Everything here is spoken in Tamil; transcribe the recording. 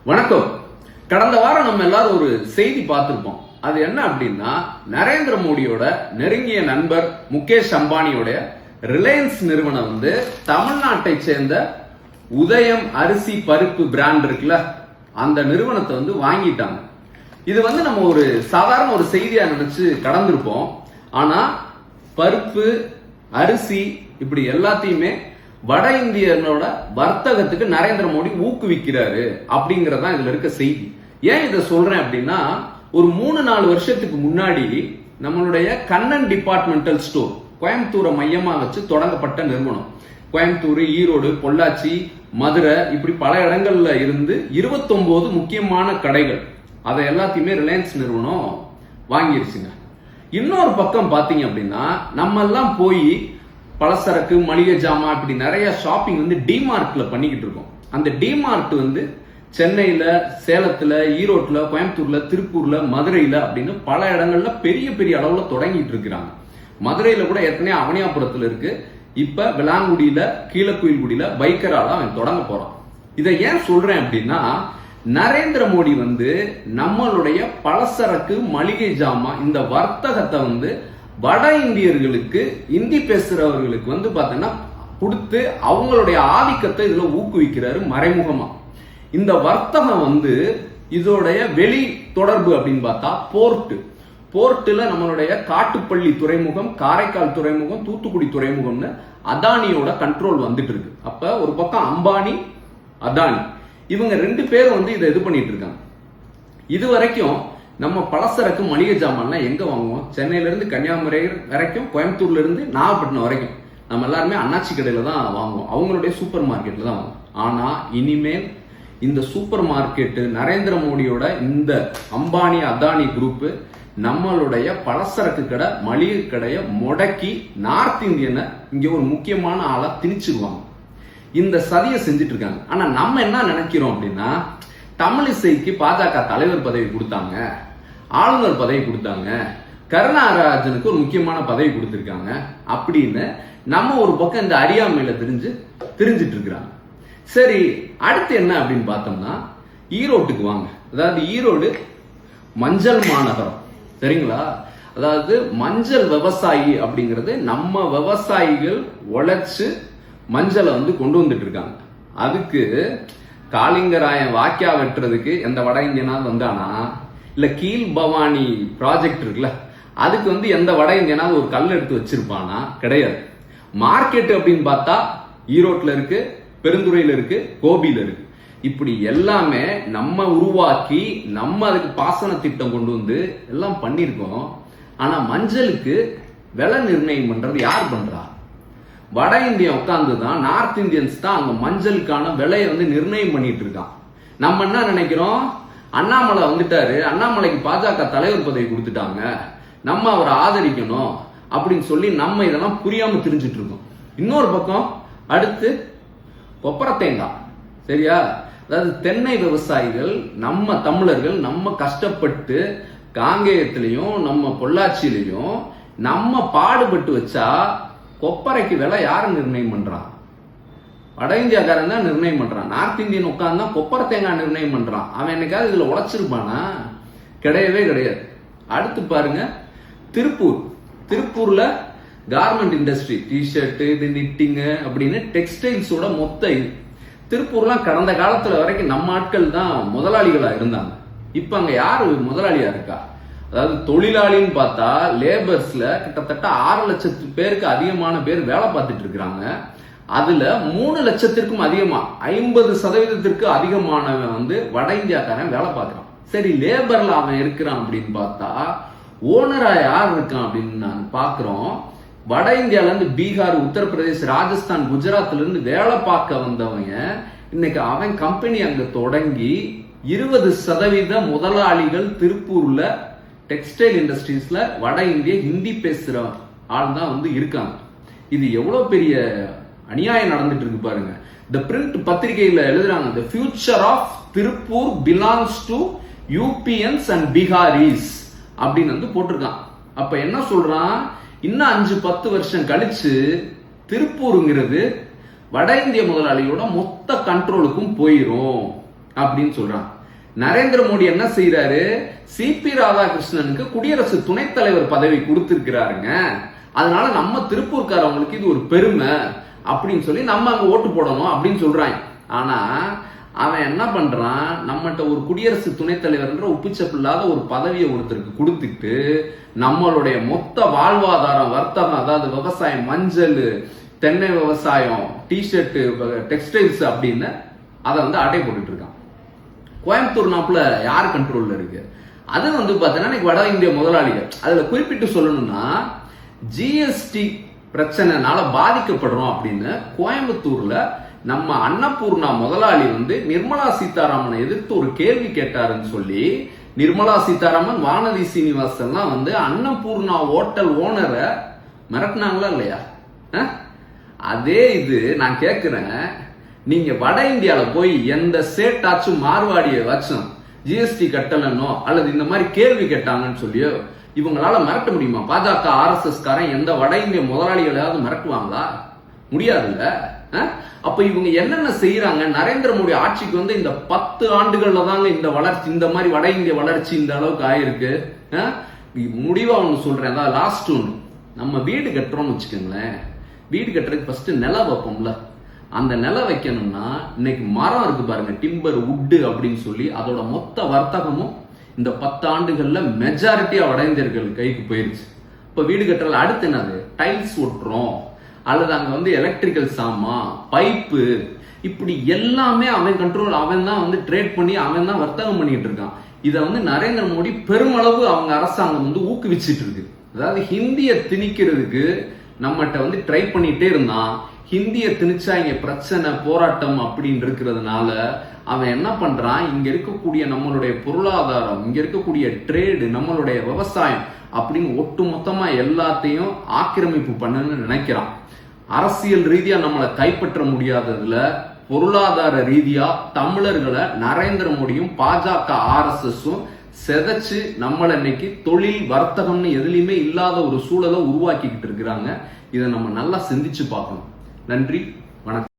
வணக்கம். கடந்த வாரம் நம்ம எல்லாரும் ஒரு செய்தி பார்த்திருப்போம். அது என்ன அப்படின்னா, நரேந்திர மோடியோட நெருங்கிய நண்பர் முகேஷ் அம்பானியோட ரிலையன்ஸ் நிறுவனம் தமிழ்நாட்டை சேர்ந்த உதயம் அரிசி பருப்பு பிராண்ட் இருக்குல்ல, அந்த நிறுவனத்தை வாங்கிட்டாங்க. இது நம்ம ஒரு சாதாரண ஒரு செய்தியா நினைச்சு கடந்திருப்போம். ஆனா பருப்பு, அரிசி இப்படி எல்லாத்தையுமே வட இந்தியனோட வர்த்தகத்துக்கு நரேந்திர மோடி ஊக்குவிக்கிறாரு அப்படிங்கறதான் இதுல இருக்க செய்தி. ஏன் இதை சொல்றேன் அப்படின்னா, ஒரு 3-4 வருஷத்துக்கு முன்னாடி நம்மளுடைய கண்ணன் டிபார்ட்மெண்டல் ஸ்டோர் கோயம்புத்தூரை மையமா வச்சு தொடங்கப்பட்ட நிறுவனம். கோயம்புத்தூர், ஈரோடு, பொள்ளாச்சி, மதுரை இப்படி பல இடங்கள்ல இருந்து 29 முக்கியமான கடைகள், அதை எல்லாத்தையுமே ரிலையன்ஸ் நிறுவனம் வாங்கிருச்சுங்க. இன்னொரு பக்கம் பாத்தீங்க அப்படின்னா, நம்ம எல்லாம் போய் பலசரக்கு, மளிகை ஜாமா இப்படி நிறைய ஷாப்பிங் டிமார்ட்ல பண்ணிக்கிட்டு இருக்கோம். அந்த டிமார்ட் சென்னையில, சேலத்துல, ஈரோட்ல, கோயம்புத்தூர்ல, திருப்பூர்ல, மதுரையில அப்படின்னு பல இடங்கள்ல பெரிய பெரிய அளவுல தொடங்கிட்டு இருக்கிறாங்க. மதுரையில கூட ஏற்கனவே அவனியாபுரத்துல இருக்கு. இப்ப விளாங்குடியில, கீழக்குயில்குடியில பைக்கரால அவன் தொடங்க போறான். இதை ஏன் சொல்றேன் அப்படின்னா, நரேந்திர மோடி நம்மளுடைய பலசரக்கு, மளிகை ஜாமா இந்த வர்த்தகத்தை வட இந்தியர்களுக்கு, இந்தி பேசுறவர்களுக்கு பாத்தீங்கன்னா கொடுத்து அவங்களுடைய ஆதிக்கத்தை இதுல ஊக்குவிக்கிறாரு மறைமுகமா. இந்த வர்த்தகம் இதோடைய வெளி தொடர்பு அப்படின்னு பார்த்தா போர்ட்ல நம்மளுடைய காட்டுப்பள்ளி துறைமுகம், காரைக்கால் துறைமுகம், தூத்துக்குடி துறைமுகம்னு அதானியோட கண்ட்ரோல் வந்துட்டு இருக்கு. அப்ப ஒரு பக்கம் அம்பானி, அதானி இவங்க 2 பேரும் இதை இது பண்ணிட்டு இருக்காங்க. இது வரைக்கும் நம்ம பலசரக்கு, மளிகை ஜாமான்லாம் எங்க வாங்குவோம்? சென்னையில இருந்து கன்னியாகுமரி வரைக்கும், கோயம்புத்தூர்ல இருந்து நாகப்பட்டினம் வரைக்கும் நம்ம எல்லாருமே அண்ணாச்சி கடையில தான் வாங்குவோம். அவங்களுடைய சூப்பர் மார்க்கெட்ல தான் வாங்குவோம். ஆனா இனிமேல் இந்த சூப்பர் மார்க்கெட், நரேந்திர மோடியோட இந்த அம்பானி, அதானி குரூப் நம்மளுடைய பலசரக்கு கடை, மளிகை கடையை முடக்கி நார்த் இந்தியனை இங்க ஒரு முக்கியமான ஆளா திணிச்சிருவாங்க. இந்த சதியை செஞ்சுட்டு இருக்காங்க. ஆனா நம்ம என்ன நினைக்கிறோம் அப்படின்னா, தமிழிசைக்கு பாஜக தலைவர் பதவி கொடுத்தாங்க, ஆளுநர் பதவி கொடுத்தாங்க, கருணாராஜனுக்கு ஒரு முக்கியமான பதவி கொடுத்திருக்காங்க அப்படின்னு நம்ம ஒரு பக்கம் இந்த அறியாமையில தெரிஞ்சிட்டு இருக்கிறாங்க. சரி, அடுத்து என்ன அப்படின்னு பார்த்தோம்னா, ஈரோட்டுக்கு வாங்க. அதாவது ஈரோடு மஞ்சள் மாநகரம், சரிங்களா? அதாவது மஞ்சள் விவசாயி அப்படிங்கிறது நம்ம விவசாயிகள் உழைச்சு மஞ்சளை கொண்டு வந்துட்டு இருக்காங்க. அதுக்கு காளிங்கராயன் வாக்கியா வெட்டுறதுக்கு எந்த வட இந்தியனாவது வந்தானா, இல்ல கீழ் பவானி ப்ராஜெக்ட் இருக்குல்ல, அதுக்கு எந்த வட இந்தியனாவது ஒரு கல் எடுத்து வச்சிருப்பானா? கிடையாது. மார்க்கெட் அப்படின்னு பார்த்தா ஈரோட்ல இருக்கு, பெருந்துறையில இருக்கு, கோபியில இருக்கு. இப்படி எல்லாமே நம்ம உருவாக்கி நம்ம அதுக்கு பாசன திட்டம் கொண்டு எல்லாம் பண்ணிருக்கோம். ஆனா மஞ்சளுக்கு விலை நிர்ணயம் பண்றது யார் பண்றா? வட இந்தியா உட்கார்ந்துதான், நார்த் இந்தியன்ஸ் தான் அங்க மஞ்சளுக்கான விலையை நிர்ணயம் பண்ணிட்டு இருக்கான். நம்ம என்ன நினைக்கிறோம், அண்ணாமலை வந்துட்டாரு, அண்ணாமலைக்கு பாஜக தலைவர் பதவி கொடுத்துட்டாங்க, நம்ம அவரை ஆதரிக்கணும் அப்படின்னு சொல்லி நம்ம இதெல்லாம் புரியாம தெரிஞ்சிட்டு இருக்கோம். இன்னொரு பக்கம் அடுத்து கொப்பரை தேங்காய், சரியா? அதாவது தென்னை விவசாயிகள், நம்ம தமிழர்கள், நம்ம கஷ்டப்பட்டு காங்கேயத்திலையும் நம்ம பொள்ளாச்சியிலையும் நம்ம பாடுபட்டு வச்சா கொப்பரைக்கு விலை யாரு நிர்ணயம் பண்றான்? வட இந்தியாக்காரன் தான் நிர்ணயம் பண்றான். நார்த் இந்தியன் உட்கார்ந்து தான் கொப்பரை தேங்காய் நிர்ணயம் பண்றான். அவன் என்னைக்காவது இதுல உழைச்சிருப்பானா? கிடையவே கிடையாது. அடுத்து பாருங்க, திருப்பூர்ல கார்மெண்ட் இண்டஸ்ட்ரி, டிஷர்ட், இது நிட்டிங் அப்படின்னு டெக்ஸ்டைல்ஸோட மொத்த திருப்பூர்லாம் கடந்த காலத்துல வரைக்கும் நம்ம ஆட்கள் தான் முதலாளிகளா இருந்தாங்க. இப்ப அங்க யாரு முதலாளியா இருக்கா? அதாவது தொழிலாளின்னு பார்த்தா லேபர்ஸ்ல கிட்டத்தட்ட 6 லட்சத்து பேருக்கு அதிகமான பேர் வேலை பார்த்துட்டு இருக்கிறாங்க. அதுல 3 லட்சத்திற்கும் அதிகமா, 50% அதிகமானவன் வட இந்தியாக்காரன் வேலை பார்க்கறான். சரி, லேபர்ல அவன் இருக்கிறான் அப்படின்னு பார்த்தா ஓனரா யார் இருக்கான் அப்படின்னு நான் பாக்குறோம். வட இந்தியால இருந்து பீகார், உத்தரப்பிரதேஷ், ராஜஸ்தான், குஜராத்ல இருந்து வேலை பார்க்க வந்தவங்க இன்னைக்கு அவன் கம்பெனி அங்க தொடங்கி 20% முதலாளிகள் திருப்பூர்ல டெக்ஸ்டைல் இண்டஸ்ட்ரீஸ்ல வட இந்திய ஹிந்தி பேசுற ஆள் தான் இருக்காங்க. இது எவ்வளவு பெரிய அநியாயம் நடந்துட்டு இருக்கு பாருங்க. தி பிரிண்ட் பத்திரிகையில எழுதுறாங்க, the future of Tiruppur belongs to யூபியன்ஸ் அண்ட் பீகாரிஸ் அப்படின்னு போட்டிருக்கான். அப்ப என்ன சொல்றான், இன்னும் 5-10 வருஷம் கழிச்சு திருப்பூருங்கிறது வட இந்திய முதலாளியோட மொத்த கண்ட்ரோலுக்கும் போயிரும் அப்படின்னு சொல்றான். நரேந்திர மோடி என்ன செய்யறாரு? சிபி ராதாகிருஷ்ணனுக்கு குடியரசு துணைத் தலைவர் பதவி கொடுத்திருக்கிறாருங்க. அதனால நம்ம திருப்பூர்காரவங்களுக்கு இது ஒரு பெருமை அப்படின்னு சொல்லி நம்ம அங்க ஓட்டு போடணும் அப்படின்னு சொல்றாங்க. ஆனா அவன் என்ன பண்றான்? நம்மகிட்ட ஒரு குடியரசு துணைத் தலைவர்ன்ற உப்புச்சப்பில்லாத ஒரு பதவியை ஒருத்தருக்கு கொடுத்துட்டு நம்மளுடைய மொத்த வாழ்வாதாரம், வர்த்தகம், அதாவது விவசாயம், மஞ்சள், தென்னை விவசாயம், டிஷர்ட், டெக்ஸ்டைல்ஸ் அப்படின்னு அதை அட்டை போட்டுட்டு இருக்கான். கோயம்புத்தூர் நாப்புல யார் கண்ட்ரோல்ல இருக்கு? அது பாத்தீங்கன்னா வட இந்திய முதலாளிகள். அதுல குறிப்பிட்டு சொல்லணும்னா ஜிஎஸ்டி பிரச்சனைனால பாதிக்கப்படுறோம் அப்படின்னு கோயம்புத்தூர்ல நம்ம அன்னபூர்ணா முதலாளி நிர்மலா சீதாராமனை எதிர்த்து ஒரு கேள்வி கேட்டாருன்னு சொல்லி நிர்மலா சீதாராமன், வானதி சீனிவாசன் அன்னபூர்ணா ஹோட்டல் ஓனரை மிரட்டினாங்களா இல்லையா? அதே இது நான் கேட்கிறேன், நீங்க வட இந்தியால போய் எந்த ஸ்டேட்டாச்சும் மார்வாடிய வச்சும் ஜிஎஸ்டி கட்டலன்னோ அல்லது இந்த மாதிரி கேள்வி கேட்டாங்கன்னு சொல்லியோ இவங்களால மிரட்ட முடியுமா? பாஜக RSS காரன் எந்த வட இந்திய முதலாளிகளையாவது மிரட்டுவாங்களா? முடியாதுல்ல. அப்ப இவங்க என்னென்ன செய்யறாங்க? நரேந்திர மோடி ஆட்சிக்கு இந்த 10 ஆண்டுகள்ல தாங்க இந்த வளர்ச்சி, இந்த மாதிரி வட இந்திய வளர்ச்சி இந்த அளவுக்கு ஆயிருக்கு. முடிவா ஒண்ணு சொல்றேன், அதாவது லாஸ்ட் ஒண்ணு, நம்ம வீடு கட்டுறோம்னு வச்சுக்கோங்களேன். வீடு கட்டுறதுக்கு ஃபர்ஸ்ட் நிலம் வைப்போம்ல. அந்த நிலம் வைக்கணும்னா இன்னைக்கு மரம் இருக்கு பாருங்க, டிம்பர், வுட்டு அப்படின்னு சொல்லி அதோட மொத்த வர்த்தகமும் இந்த 10 ஆண்டுகள்ல மெஜாரிட்டியா வட இந்தியர்கள் கைக்கு போயிருச்சு. இப்ப வீடு கட்டுறதுல அடுத்து என்னது? டைல்ஸ் ஒட்டுறோம், அல்லது அங்க எலக்ட்ரிக்கல் சாமான், பைப்பு, இப்படி எல்லாமே அவன் கண்ட்ரோல், அவன் தான் ட்ரேட் பண்ணி அவன் தான் வர்த்தகம் பண்ணிட்டு இருக்கான். இதை நரேந்திர மோடி பெருமளவு அவங்க அரசாங்கம் ஊக்குவிச்சிட்டு இருக்கு. அதாவது ஹிந்திய திணிக்கிறதுக்கு நம்மகிட்ட ட்ரை பண்ணிட்டே இருந்தான். ஹிந்திய திணிச்சா இங்க பிரச்சனை, போராட்டம் அப்படின்னு இருக்கிறதுனால அவன் என்ன பண்றான்? இங்க இருக்கக்கூடிய நம்மளுடைய பொருளாதாரம், இங்க இருக்கக்கூடிய ட்ரேடு, நம்மளுடைய விவசாயம் அப்படின்னு ஒட்டு மொத்தமா எல்லாத்தையும் ஆக்கிரமிப்பு பண்ணணும்னு நினைக்கிறான். அரசியல் ரீதியா நம்மளை கைப்பற்ற முடியாததுல பொருளாதார ரீதியா தமிழர்களை நரேந்திர மோடியும் பாஜக RSSம் செதைச்சு நம்மள இன்னைக்கு தொழில், வர்த்தகம்னு எதுலையுமே இல்லாத ஒரு சூழலை உருவாக்கிக்கிட்டு இருக்கிறாங்க. இதை நம்ம நல்லா சிந்திச்சு பார்க்கணும். நன்றி, வணக்கம்.